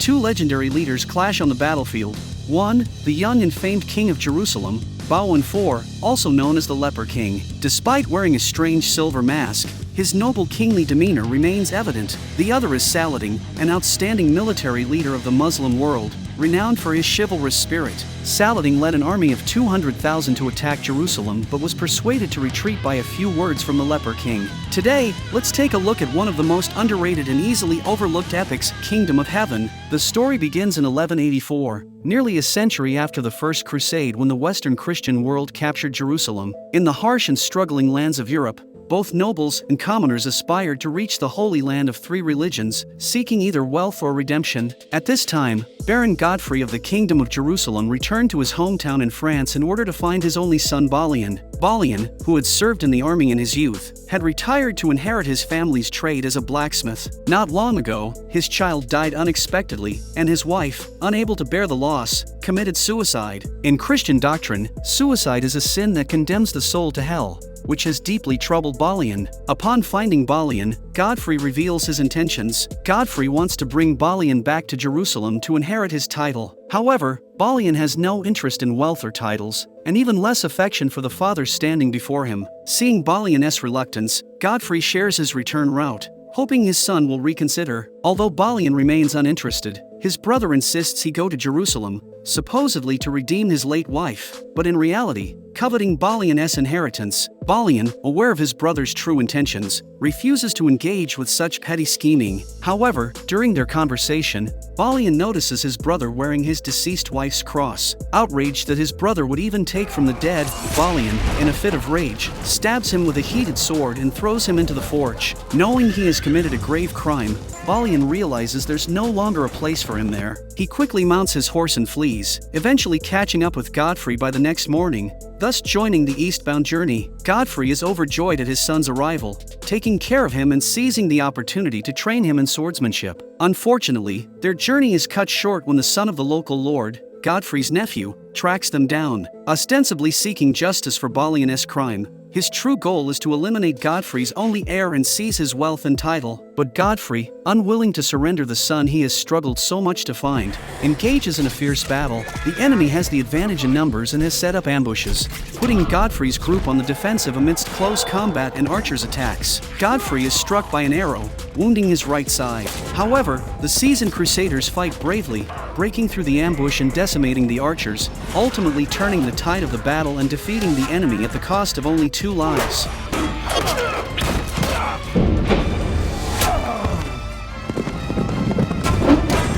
two legendary leaders clash on the battlefield. 1. The young and famed king of Jerusalem, Baldwin IV, also known as the Leper King. Despite wearing a strange silver mask, his noble kingly demeanor remains evident. The other is Saladin, an outstanding military leader of the Muslim world, renowned for his chivalrous spirit. Saladin led an army of 200,000 to attack Jerusalem but was persuaded to retreat by a few words from the Leper King. Today, let's take a look at one of the most underrated and easily overlooked epics, Kingdom of Heaven. The story begins in 1184, nearly a century after the First Crusade, when the Western Christian world captured Jerusalem. In the harsh and struggling lands of Europe, both nobles and commoners aspired to reach the Holy Land of three religions, seeking either wealth or redemption. At this time, Baron Godfrey of the Kingdom of Jerusalem returned to his hometown in France in order to find his only son Balian. Balian, who had served in the army in his youth, had retired to inherit his family's trade as a blacksmith. Not long ago, his child died unexpectedly, and his wife, unable to bear the loss, committed suicide. In Christian doctrine, suicide is a sin that condemns the soul to hell, which has deeply troubled Balian. Upon finding Balian, Godfrey reveals his intentions. Godfrey wants to bring Balian back to Jerusalem to inherit his title. However, Balian has no interest in wealth or titles, and even less affection for the father standing before him. Seeing Balian's reluctance, Godfrey shares his return route, hoping his son will reconsider. Although Balian remains uninterested, his brother insists he go to Jerusalem, supposedly to redeem his late wife, but in reality, coveting Balian's inheritance. Balian, aware of his brother's true intentions, refuses to engage with such petty scheming. However, during their conversation, Balian notices his brother wearing his deceased wife's cross. Outraged that his brother would even take from the dead, Balian, in a fit of rage, stabs him with a heated sword and throws him into the forge. Knowing he has committed a grave crime, Balian realizes there's no longer a place for him there. He quickly mounts his horse and flees, eventually catching up with Godfrey by the next morning, thus joining the eastbound journey. Godfrey is overjoyed at his son's arrival, taking care of him and seizing the opportunity to train him in swordsmanship. Unfortunately, their journey is cut short when the son of the local lord, Godfrey's nephew, tracks them down, ostensibly seeking justice for Balian's crime. His true goal is to eliminate Godfrey's only heir and seize his wealth and title. But Godfrey, unwilling to surrender the son he has struggled so much to find, engages in a fierce battle. The enemy has the advantage in numbers and has set up ambushes, putting Godfrey's group on the defensive amidst close combat and archers' attacks. Godfrey is struck by an arrow, wounding his right side. However, the seasoned Crusaders fight bravely, breaking through the ambush and decimating the archers, ultimately turning the tide of the battle and defeating the enemy at the cost of only 2 lives.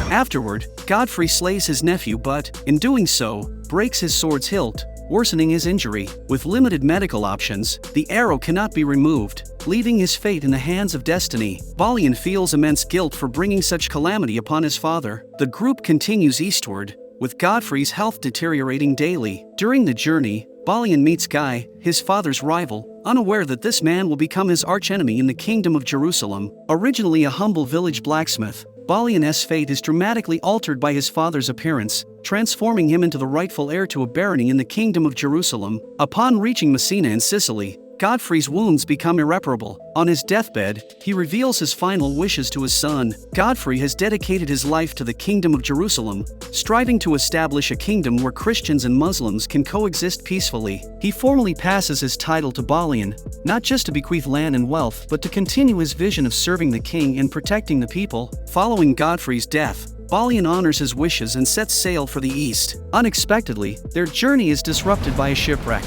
Afterward, Godfrey slays his nephew but, in doing so, breaks his sword's hilt, worsening his injury. With limited medical options, the arrow cannot be removed, leaving his fate in the hands of destiny. Balian feels immense guilt for bringing such calamity upon his father. The group continues eastward, with Godfrey's health deteriorating daily. During the journey, Balian meets Guy, his father's rival, unaware that this man will become his archenemy in the Kingdom of Jerusalem. Originally a humble village blacksmith, Balian's fate is dramatically altered by his father's appearance, transforming him into the rightful heir to a barony in the Kingdom of Jerusalem. Upon reaching Messina in Sicily, Godfrey's wounds become irreparable. On his deathbed, he reveals his final wishes to his son. Godfrey has dedicated his life to the Kingdom of Jerusalem, striving to establish a kingdom where Christians and Muslims can coexist peacefully. He formally passes his title to Balian, not just to bequeath land and wealth, but to continue his vision of serving the king and protecting the people. Following Godfrey's death, Balian honors his wishes and sets sail for the east. Unexpectedly, their journey is disrupted by a shipwreck.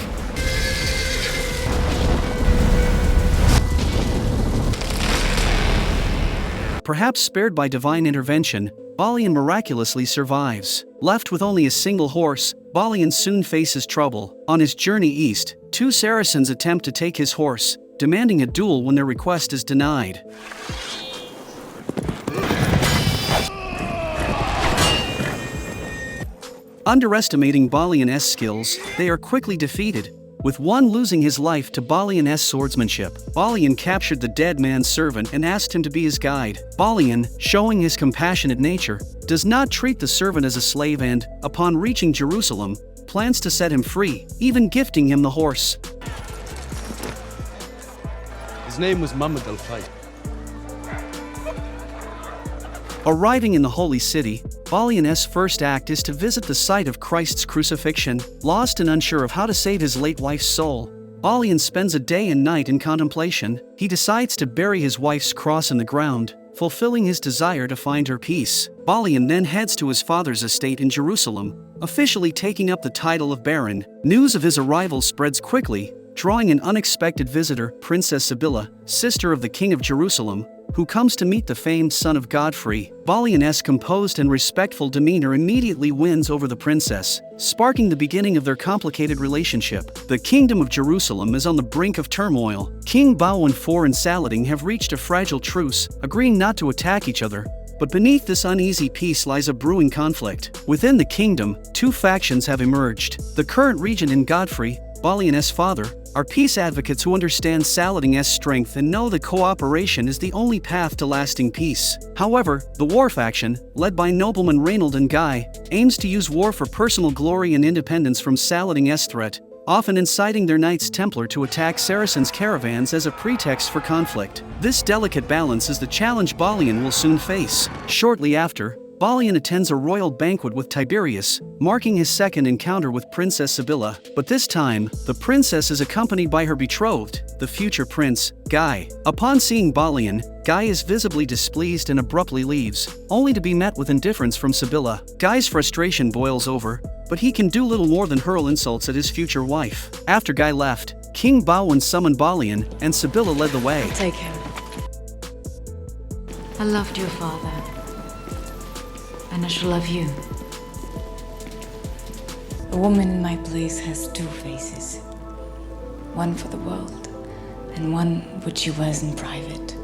Perhaps spared by divine intervention, Balian miraculously survives. Left with only a single horse, Balian soon faces trouble. On his journey east, 2 Saracens attempt to take his horse, demanding a duel when their request is denied. Underestimating Balian's skills, they are quickly defeated, with one losing his life to Balian's swordsmanship. Balian captured the dead man's servant and asked him to be his guide. Balian, showing his compassionate nature, does not treat the servant as a slave and, upon reaching Jerusalem, plans to set him free, even gifting him the horse. His name was Muhammad al-Fight. Arriving in the Holy City, Balian's first act is to visit the site of Christ's crucifixion. Lost and unsure of how to save his late wife's soul, Balian spends a day and night in contemplation. He decides to bury his wife's cross in the ground, fulfilling his desire to find her peace. Balian then heads to his father's estate in Jerusalem, officially taking up the title of Baron. News of his arrival spreads quickly, drawing an unexpected visitor, Princess Sibylla, sister of the King of Jerusalem, who comes to meet the famed son of Godfrey. Balian's composed and respectful demeanor immediately wins over the princess, sparking the beginning of their complicated relationship. The Kingdom of Jerusalem is on the brink of turmoil. King Baldwin IV and Saladin have reached a fragile truce, agreeing not to attack each other. But beneath this uneasy peace lies a brewing conflict. Within the kingdom, two factions have emerged. The current regent and Godfrey, Balian's father, are peace advocates who understand Saladin's strength and know that cooperation is the only path to lasting peace. However, the war faction, led by noblemen Reynold and Guy, aims to use war for personal glory and independence from Saladin's threat, often inciting their Knights Templar to attack Saracens' caravans as a pretext for conflict. This delicate balance is the challenge Balian will soon face. Shortly after, Balian attends a royal banquet with Tiberias, marking his second encounter with Princess Sibylla. But this time, the princess is accompanied by her betrothed, the future prince, Guy. Upon seeing Balian, Guy is visibly displeased and abruptly leaves, only to be met with indifference from Sibylla. Guy's frustration boils over, but he can do little more than hurl insults at his future wife. After Guy left, King Baldwin summoned Balian, and Sibylla led the way. Take him. I loved your father, and I shall love you. A woman in my place has two faces. One for the world, and one which she wears in private.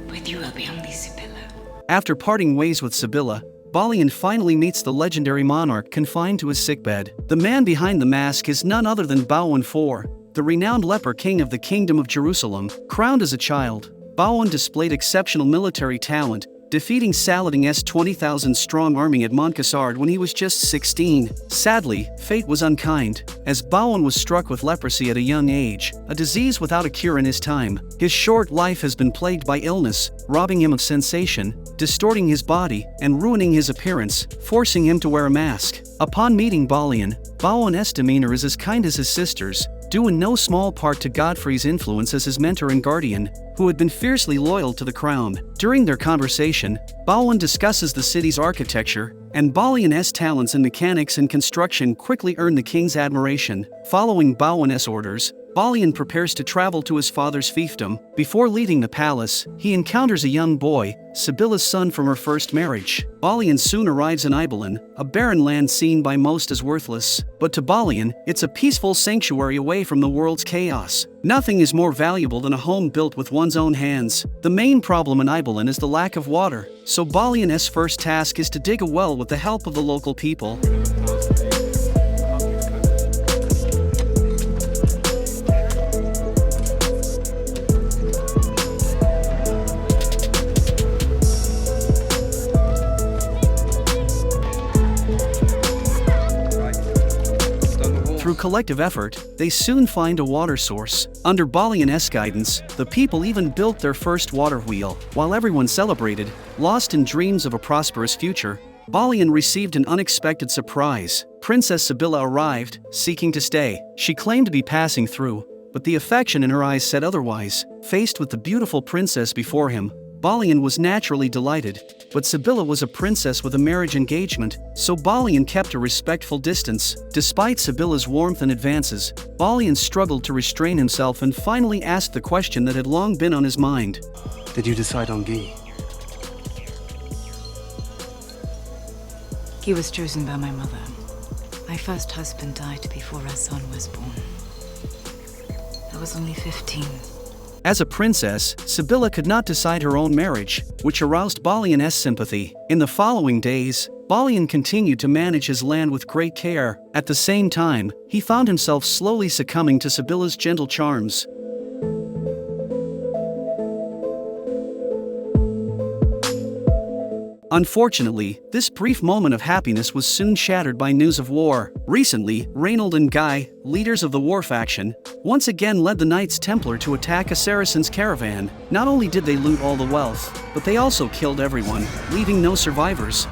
With you I'll be only Sibylla. After parting ways with Sibylla, Balian finally meets the legendary monarch confined to his sickbed. The man behind the mask is none other than Baldwin IV, the renowned leper king of the Kingdom of Jerusalem. Crowned as a child, Baldwin displayed exceptional military talent, defeating Saladin's 20,000-strong army at Montcassard when he was just 16. Sadly, fate was unkind, as Baldwin was struck with leprosy at a young age, a disease without a cure in his time. His short life has been plagued by illness, robbing him of sensation, distorting his body, and ruining his appearance, forcing him to wear a mask. Upon meeting Balian, Baldwin's demeanor is as kind as his sister's, due in no small part to Godfrey's influence as his mentor and guardian, who had been fiercely loyal to the crown. During their conversation, Baldwin discusses the city's architecture, and Balian's talents in mechanics and construction quickly earn the king's admiration. Following Baldwin's orders, Balian prepares to travel to his father's fiefdom. Before leaving the palace, he encounters a young boy, Sibylla's son from her first marriage. Balian soon arrives in Ibelin, a barren land seen by most as worthless. But to Balian, it's a peaceful sanctuary away from the world's chaos. Nothing is more valuable than a home built with one's own hands. The main problem in Ibelin is the lack of water, so Balian's first task is to dig a well with the help of the local people. Through collective effort, they soon find a water source. Under Balian's guidance, the people even built their first water wheel. While everyone celebrated, lost in dreams of a prosperous future, Balian received an unexpected surprise. Princess Sibylla arrived, seeking to stay. She claimed to be passing through, but the affection in her eyes said otherwise. Faced with the beautiful princess before him, Balian was naturally delighted, but Sibylla was a princess with a marriage engagement, so Balian kept a respectful distance. Despite Sibylla's warmth and advances, Balian struggled to restrain himself and finally asked the question that had long been on his mind. Did you decide on Guy? He was chosen by my mother. My first husband died before our son was born. I was only 15. As a princess, Sibylla could not decide her own marriage, which aroused Balian's sympathy. In the following days, Balian continued to manage his land with great care. At the same time, he found himself slowly succumbing to Sibylla's gentle charms. Unfortunately, this brief moment of happiness was soon shattered by news of war. Recently, Reynold and Guy, leaders of the war faction, once again led the Knights Templar to attack a Saracen's caravan. Not only did they loot all the wealth, but they also killed everyone, leaving no survivors.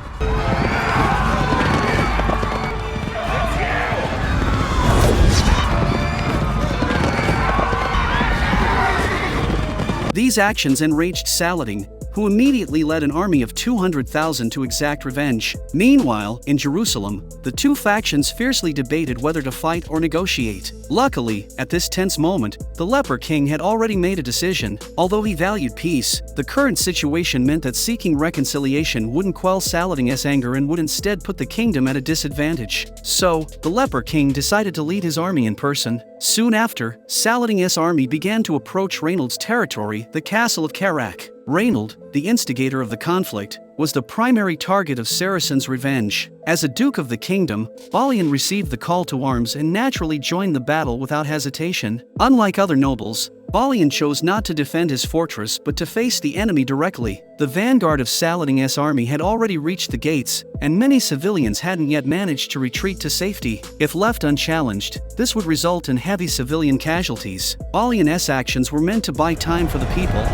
These actions enraged Saladin, who immediately led an army of 200,000 to exact revenge. Meanwhile, in Jerusalem, the two factions fiercely debated whether to fight or negotiate. Luckily, at this tense moment, the leper king had already made a decision. Although he valued peace, the current situation meant that seeking reconciliation wouldn't quell Saladin's anger and would instead put the kingdom at a disadvantage. So, the leper king decided to lead his army in person. Soon after, Saladin's army began to approach Reynold's territory, the castle of Kerak. Reynold, the instigator of the conflict, was the primary target of Saracen's revenge. As a duke of the kingdom, Balian received the call to arms and naturally joined the battle without hesitation. Unlike other nobles, Balian chose not to defend his fortress but to face the enemy directly. The vanguard of Saladin's army had already reached the gates, and many civilians hadn't yet managed to retreat to safety. If left unchallenged, this would result in heavy civilian casualties. Balian's actions were meant to buy time for the people.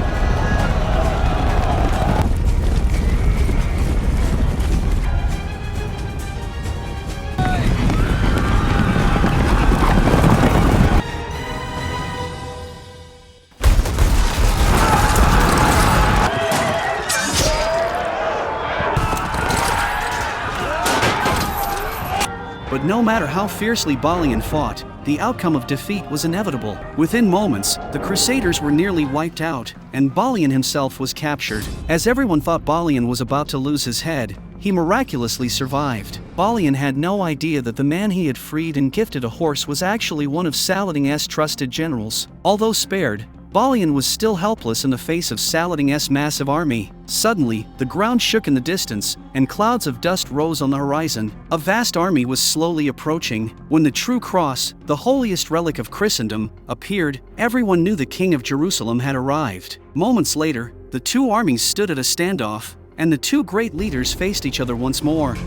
But no matter how fiercely Balian fought, the outcome of defeat was inevitable. Within moments, the Crusaders were nearly wiped out, and Balian himself was captured. As everyone thought Balian was about to lose his head, he miraculously survived. Balian had no idea that the man he had freed and gifted a horse was actually one of Saladin's trusted generals. Although spared, Balian was still helpless in the face of Saladin's massive army. Suddenly, the ground shook in the distance, and clouds of dust rose on the horizon. A vast army was slowly approaching. When the true cross, the holiest relic of Christendom, appeared, everyone knew the King of Jerusalem had arrived. Moments later, the two armies stood at a standoff, and the two great leaders faced each other once more.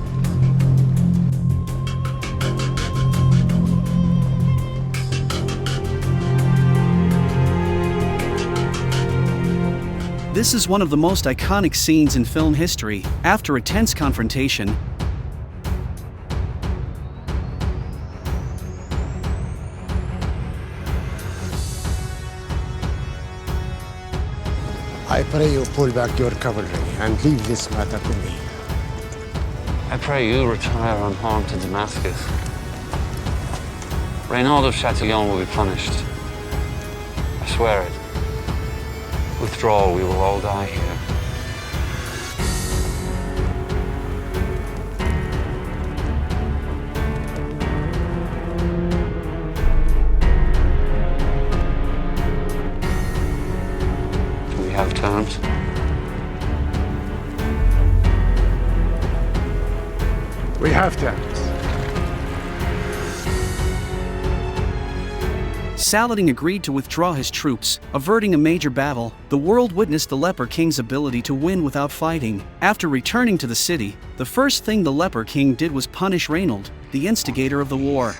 This is one of the most iconic scenes in film history. After a tense confrontation, I pray you pull back your cavalry and leave this matter to me. I pray you retire unharmed to Damascus. Reynold of Chatillon will be punished. I swear it. Withdraw, we will all die here. Do we have terms? We have terms. Saladin agreed to withdraw his troops, averting a major battle. The world witnessed the Leper King's ability to win without fighting. After returning to the city, the first thing the Leper King did was punish Reynold, the instigator of the war.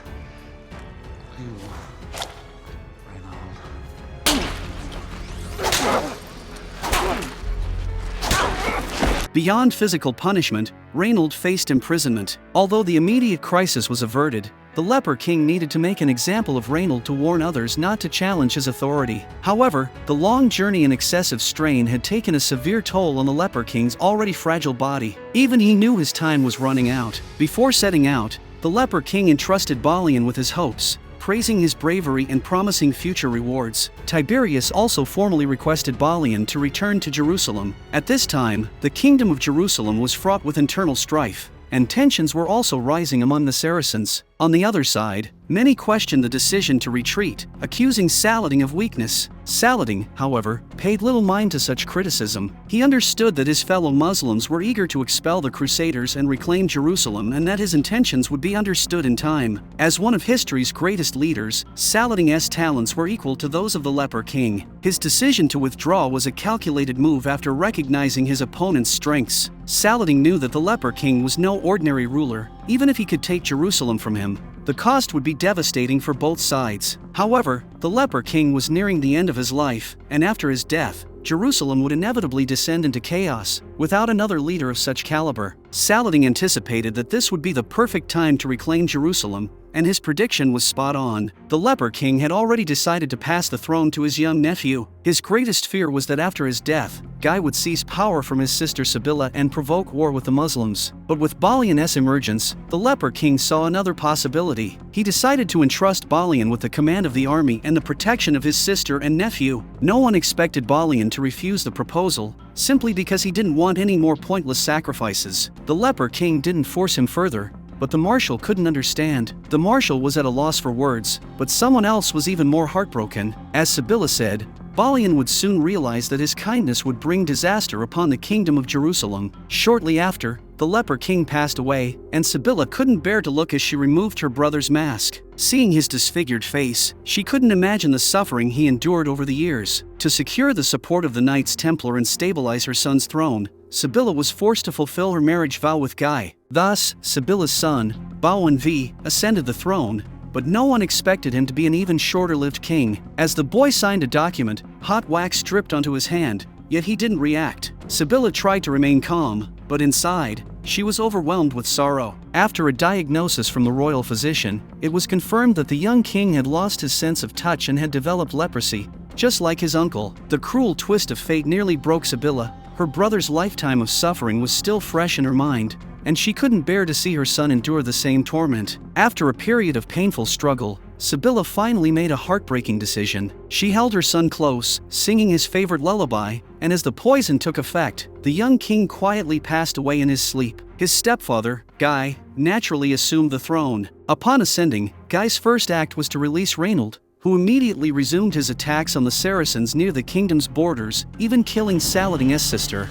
Beyond physical punishment, Reynold faced imprisonment. Although the immediate crisis was averted, the Leper King needed to make an example of Reynold to warn others not to challenge his authority. However, the long journey and excessive strain had taken a severe toll on the Leper King's already fragile body. Even he knew his time was running out. Before setting out, the Leper King entrusted Balian with his hopes, praising his bravery and promising future rewards. Tiberias also formally requested Balian to return to Jerusalem. At this time, the kingdom of Jerusalem was fraught with internal strife, and tensions were also rising among the Saracens. On the other side, many questioned the decision to retreat, accusing Saladin of weakness. Saladin, however, paid little mind to such criticism. He understood that his fellow Muslims were eager to expel the Crusaders and reclaim Jerusalem, and that his intentions would be understood in time. As one of history's greatest leaders, Saladin's talents were equal to those of the leper king. His decision to withdraw was a calculated move after recognizing his opponent's strengths. Saladin knew that the leper king was no ordinary ruler. Even if he could take Jerusalem from him, the cost would be devastating for both sides. However, the leper king was nearing the end of his life, and after his death, Jerusalem would inevitably descend into chaos. Without another leader of such caliber, Saladin anticipated that this would be the perfect time to reclaim Jerusalem, and his prediction was spot on. The leper king had already decided to pass the throne to his young nephew. His greatest fear was that after his death, Guy would seize power from his sister Sibylla and provoke war with the Muslims. But with Balian's emergence, the leper king saw another possibility. He decided to entrust Balian with the command of the army and the protection of his sister and nephew. No one expected Balian to refuse the proposal, simply because he didn't want any more pointless sacrifices. The leper king didn't force him further, but the marshal couldn't understand. The marshal was at a loss for words, but someone else was even more heartbroken. As Sibylla said, Balian would soon realize that his kindness would bring disaster upon the kingdom of Jerusalem. Shortly after, the leper king passed away, and Sibylla couldn't bear to look as she removed her brother's mask. Seeing his disfigured face, she couldn't imagine the suffering he endured over the years. To secure the support of the Knights Templar and stabilize her son's throne, Sibylla was forced to fulfill her marriage vow with Guy. Thus, Sibylla's son, Baldwin IV, ascended the throne, but no one expected him to be an even shorter-lived king. As the boy signed a document, hot wax dripped onto his hand, yet he didn't react. Sibylla tried to remain calm, but inside, she was overwhelmed with sorrow. After a diagnosis from the royal physician, it was confirmed that the young king had lost his sense of touch and had developed leprosy, just like his uncle. The cruel twist of fate nearly broke Sibylla. Her brother's lifetime of suffering was still fresh in her mind, and she couldn't bear to see her son endure the same torment. After a period of painful struggle, Sibylla finally made a heartbreaking decision. She held her son close, singing his favorite lullaby, and as the poison took effect, the young king quietly passed away in his sleep. His stepfather, Guy, naturally assumed the throne. Upon ascending, Guy's first act was to release Reynold, who immediately resumed his attacks on the Saracens near the kingdom's borders, even killing Saladin's sister.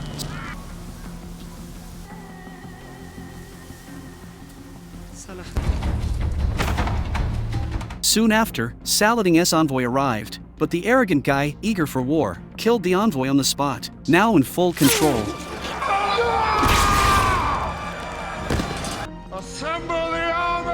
Soon after, Saladin's envoy arrived, but the arrogant Guy, eager for war, killed the envoy on the spot. Now in full control, Assemble the army!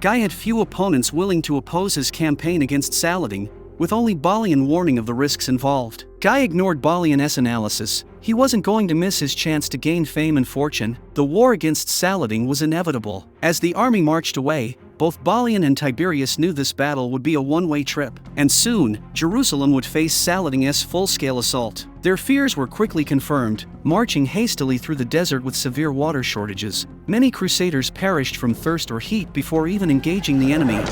Guy had few opponents willing to oppose his campaign against Saladin, with only Balian warning of the risks involved. Guy ignored Balian's analysis. He wasn't going to miss his chance to gain fame and fortune. The war against Saladin was inevitable. As the army marched away, both Balian and Tiberias knew this battle would be a one-way trip, and soon, Jerusalem would face Saladin's full-scale assault. Their fears were quickly confirmed. Marching hastily through the desert with severe water shortages, many crusaders perished from thirst or heat before even engaging the enemy.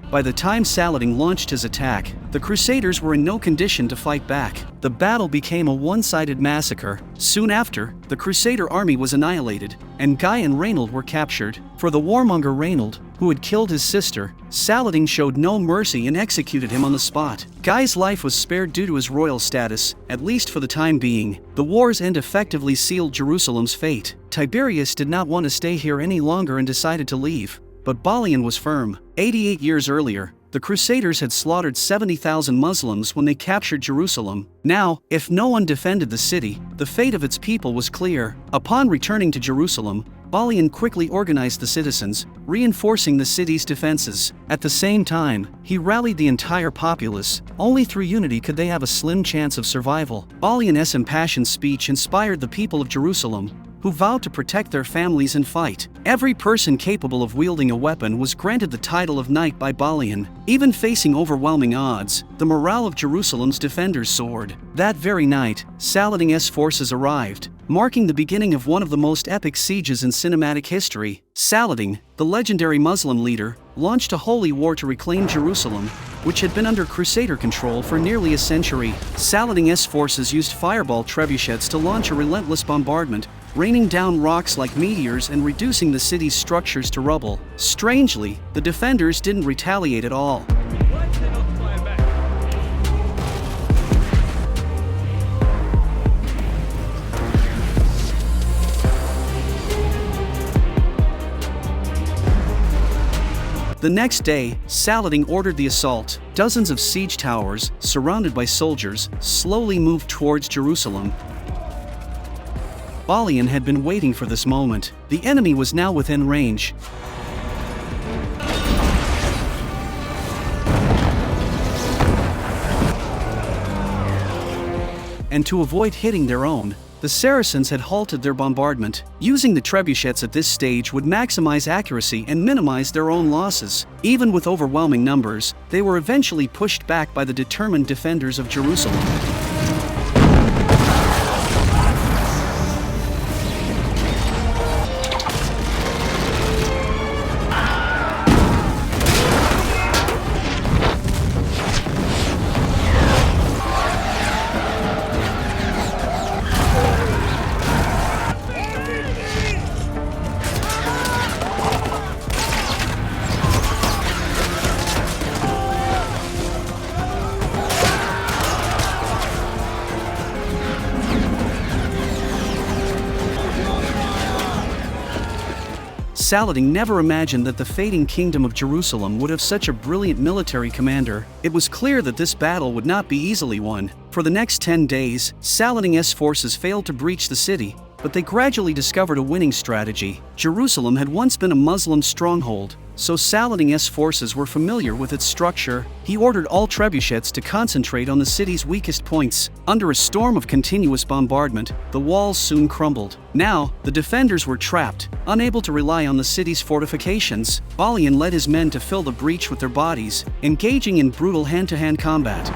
By the time Saladin launched his attack, the Crusaders were in no condition to fight back. The battle became a one-sided massacre. Soon after, the Crusader army was annihilated, and Guy and Reynold were captured. For the warmonger Reynold, who had killed his sister, Saladin showed no mercy and executed him on the spot. Guy's life was spared due to his royal status, at least for the time being. The war's end effectively sealed Jerusalem's fate. Tiberias did not want to stay here any longer and decided to leave. But Balian was firm. 88 years earlier, the Crusaders had slaughtered 70,000 Muslims when they captured Jerusalem. Now, if no one defended the city, the fate of its people was clear. Upon returning to Jerusalem, Balian quickly organized the citizens, reinforcing the city's defenses. At the same time, he rallied the entire populace. Only through unity could they have a slim chance of survival. Balian's impassioned speech inspired the people of Jerusalem, who vowed to protect their families and fight. Every person capable of wielding a weapon was granted the title of knight by Balian. Even facing overwhelming odds, the morale of Jerusalem's defenders soared. That very night, Saladin's forces arrived, marking the beginning of one of the most epic sieges in cinematic history. Saladin, the legendary Muslim leader, launched a holy war to reclaim Jerusalem, which had been under Crusader control for nearly a century. Saladin's forces used fireball trebuchets to launch a relentless bombardment, raining down rocks like meteors and reducing the city's structures to rubble. Strangely, the defenders didn't retaliate at all. The next day, Saladin ordered the assault. Dozens of siege towers, surrounded by soldiers, slowly moved towards Jerusalem. Balian had been waiting for this moment. The enemy was now within range. And to avoid hitting their own, the Saracens had halted their bombardment. Using the trebuchets at this stage would maximize accuracy and minimize their own losses. Even with overwhelming numbers, they were eventually pushed back by the determined defenders of Jerusalem. Saladin never imagined that the fading kingdom of Jerusalem would have such a brilliant military commander. It was clear that this battle would not be easily won. For the next 10 days, Saladin's forces failed to breach the city, but they gradually discovered a winning strategy. Jerusalem had once been a Muslim stronghold, so Saladin's forces were familiar with its structure. He ordered all trebuchets to concentrate on the city's weakest points. Under a storm of continuous bombardment, the walls soon crumbled. Now, the defenders were trapped, unable to rely on the city's fortifications. Balian led his men to fill the breach with their bodies, engaging in brutal hand-to-hand combat.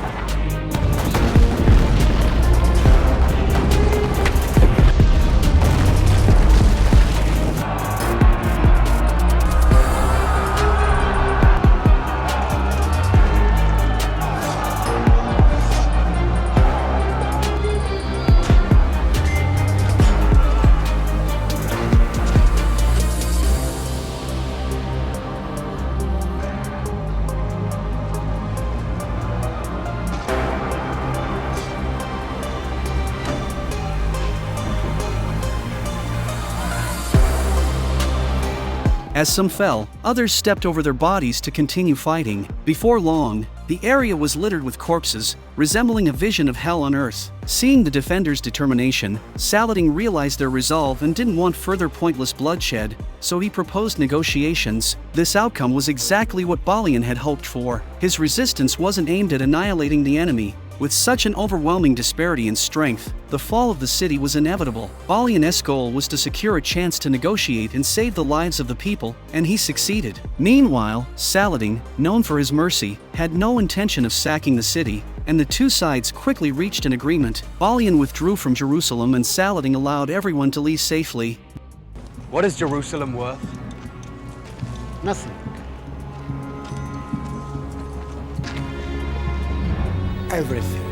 As some fell, others stepped over their bodies to continue fighting. Before long, the area was littered with corpses, resembling a vision of hell on earth. Seeing the defenders' determination, Saladin realized their resolve and didn't want further pointless bloodshed, so he proposed negotiations. This outcome was exactly what Balian had hoped for. His resistance wasn't aimed at annihilating the enemy. With such an overwhelming disparity in strength, the fall of the city was inevitable. Balian's goal was to secure a chance to negotiate and save the lives of the people, and he succeeded. Meanwhile, Saladin, known for his mercy, had no intention of sacking the city, and the two sides quickly reached an agreement. Balian withdrew from Jerusalem and Saladin allowed everyone to leave safely. What is Jerusalem worth? Nothing. Everything.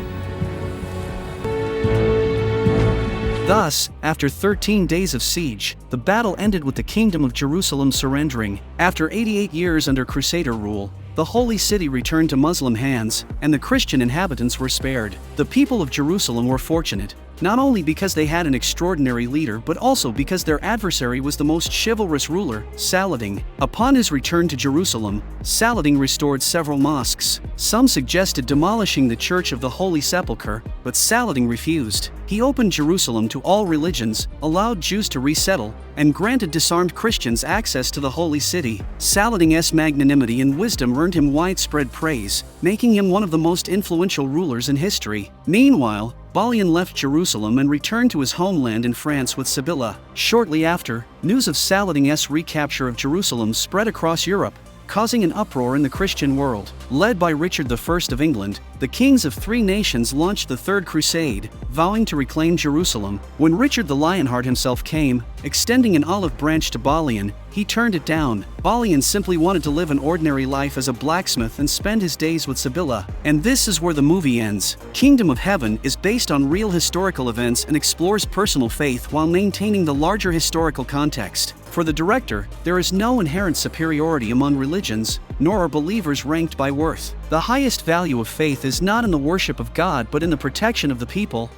Thus, after 13 days of siege, the battle ended with the Kingdom of Jerusalem surrendering. After 88 years under Crusader rule, the Holy City returned to Muslim hands, and the Christian inhabitants were spared. The people of Jerusalem were fortunate, not only because they had an extraordinary leader but also because their adversary was the most chivalrous ruler, Saladin. Upon his return to Jerusalem, Saladin restored several mosques. Some suggested demolishing the Church of the Holy Sepulchre, but Saladin refused. He opened Jerusalem to all religions, allowed Jews to resettle, and granted disarmed Christians access to the Holy City. Saladin's magnanimity and wisdom earned him widespread praise, making him one of the most influential rulers in history. Meanwhile, Balian left Jerusalem and returned to his homeland in France with Sibylla. Shortly after, news of Saladin's recapture of Jerusalem spread across Europe. causing an uproar in the Christian world. Led by Richard I of England, the kings of three nations launched the Third Crusade, vowing to reclaim Jerusalem. When Richard the Lionheart himself came, extending an olive branch to Balian, he turned it down. Balian simply wanted to live an ordinary life as a blacksmith and spend his days with Sibylla. And this is where the movie ends. Kingdom of Heaven is based on real historical events and explores personal faith while maintaining the larger historical context. For the director, there is no inherent superiority among religions, nor are believers ranked by worth. The highest value of faith is not in the worship of God but in the protection of the people,